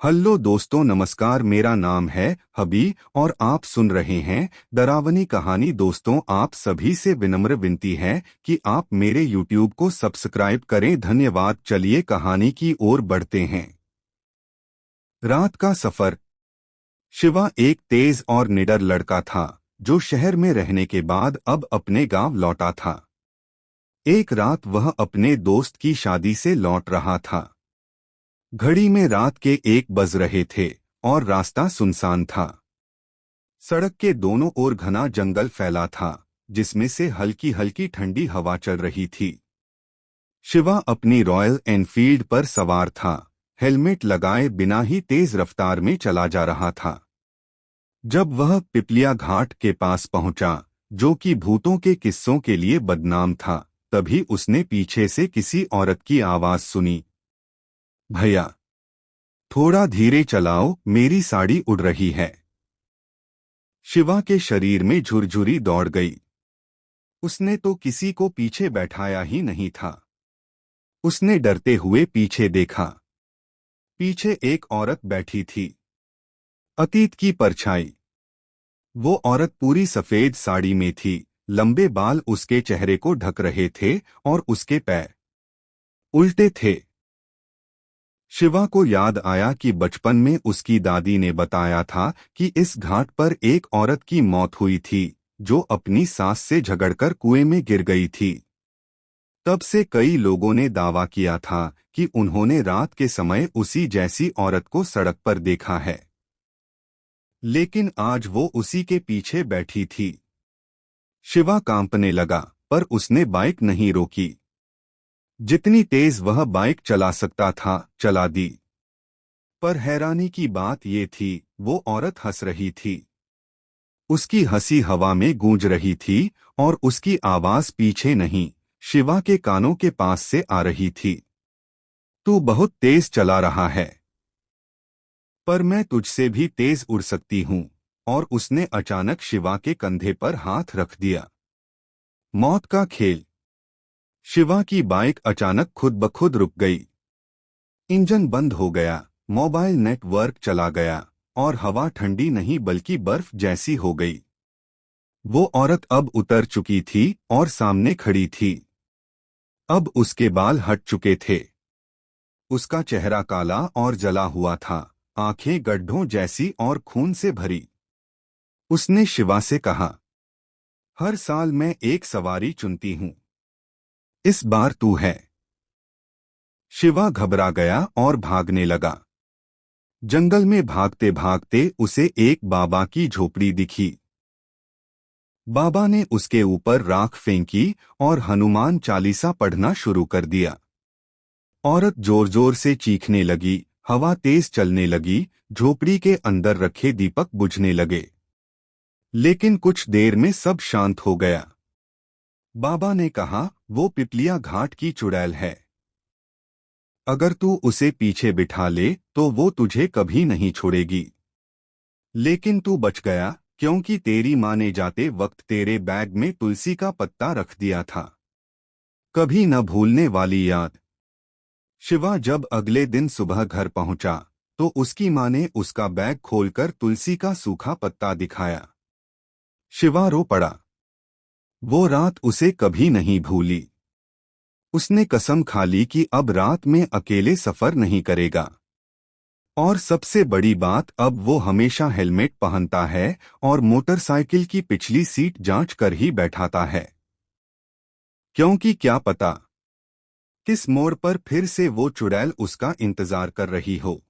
Hello दोस्तों, नमस्कार। मेरा नाम है हबी और आप सुन रहे हैं डरावनी कहानी। दोस्तों, आप सभी से विनम्र विनती है कि आप मेरे YouTube को सब्सक्राइब करें। धन्यवाद। चलिए कहानी की ओर बढ़ते हैं। रात का सफर। शिवा एक तेज और निडर लड़का था जो शहर में रहने के बाद अब अपने गांव लौटा था। एक रात वह अपने दोस्त की शादी से लौट रहा था। घड़ी में रात के 1 बज रहे थे और रास्ता सुनसान था। सड़क के दोनों ओर घना जंगल फैला था जिसमें से हल्की हल्की ठंडी हवा चल रही थी। शिवा अपनी रॉयल एनफील्ड पर सवार था, हेलमेट लगाए बिना ही तेज रफ्तार में चला जा रहा था। जब वह पिपलिया घाट के पास पहुंचा, जो कि भूतों के किस्सों के लिए बदनाम था, तभी उसने पीछे से किसी औरत की आवाज सुनी। भैया, थोड़ा धीरे चलाओ, मेरी साड़ी उड़ रही है। शिवा के शरीर में झुरझुरी दौड़ गई। उसने तो किसी को पीछे बैठाया ही नहीं था। उसने डरते हुए पीछे देखा। पीछे एक औरत बैठी थी, अतीत की परछाई। वो औरत पूरी सफेद साड़ी में थी, लंबे बाल उसके चेहरे को ढक रहे थे और उसके पैर उल्टे थे। शिवा को याद आया कि बचपन में उसकी दादी ने बताया था कि इस घाट पर एक औरत की मौत हुई थी जो अपनी सास से झगड़कर कुएं में गिर गई थी। तब से कई लोगों ने दावा किया था कि उन्होंने रात के समय उसी जैसी औरत को सड़क पर देखा है। लेकिन आज वो उसी के पीछे बैठी थी। शिवा कांपने लगा, पर उसने बाइक नहीं रोकी। जितनी तेज वह बाइक चला सकता था चला दी। पर हैरानी की बात ये थी, वो औरत हंस रही थी। उसकी हंसी हवा में गूंज रही थी और उसकी आवाज पीछे नहीं, शिवा के कानों के पास से आ रही थी। तू बहुत तेज चला रहा है, पर मैं तुझसे भी तेज उड़ सकती हूँ। और उसने अचानक शिवा के कंधे पर हाथ रख दिया। मौत का खेल। शिवा की बाइक अचानक खुद ब खुद रुक गई। इंजन बंद हो गया, मोबाइल नेटवर्क चला गया और हवा ठंडी नहीं बल्कि बर्फ जैसी हो गई। वो औरत अब उतर चुकी थी और सामने खड़ी थी। अब उसके बाल हट चुके थे। उसका चेहरा काला और जला हुआ था, आंखें गड्ढों जैसी और खून से भरी। उसने शिवा से कहा, हर साल मैं एक सवारी चुनती हूँ, इस बार तू है। शिवा घबरा गया और भागने लगा। जंगल में भागते भागते उसे एक बाबा की झोपड़ी दिखी। बाबा ने उसके ऊपर राख फेंकी और हनुमान चालीसा पढ़ना शुरू कर दिया। औरत जोर जोर से चीखने लगी, हवा तेज चलने लगी, झोपड़ी के अंदर रखे दीपक बुझने लगे। लेकिन कुछ देर में सब शांत हो गया। बाबा ने कहा, वो पिपलिया घाट की चुड़ैल है। अगर तू उसे पीछे बिठा ले तो वो तुझे कभी नहीं छोड़ेगी। लेकिन तू बच गया क्योंकि तेरी माँ ने जाते वक्त तेरे बैग में तुलसी का पत्ता रख दिया था। कभी न भूलने वाली याद। शिवा जब अगले दिन सुबह घर पहुंचा तो उसकी माँ ने उसका बैग खोलकर तुलसी का सूखा पत्ता दिखाया। शिवा रो पड़ा। वो रात उसे कभी नहीं भूली। उसने कसम खा ली कि अब रात में अकेले सफर नहीं करेगा। और सबसे बड़ी बात, अब वो हमेशा हेलमेट पहनता है और मोटरसाइकिल की पिछली सीट जांच कर ही बैठाता है। क्योंकि क्या पता किस मोड़ पर फिर से वो चुड़ैल उसका इंतजार कर रही हो।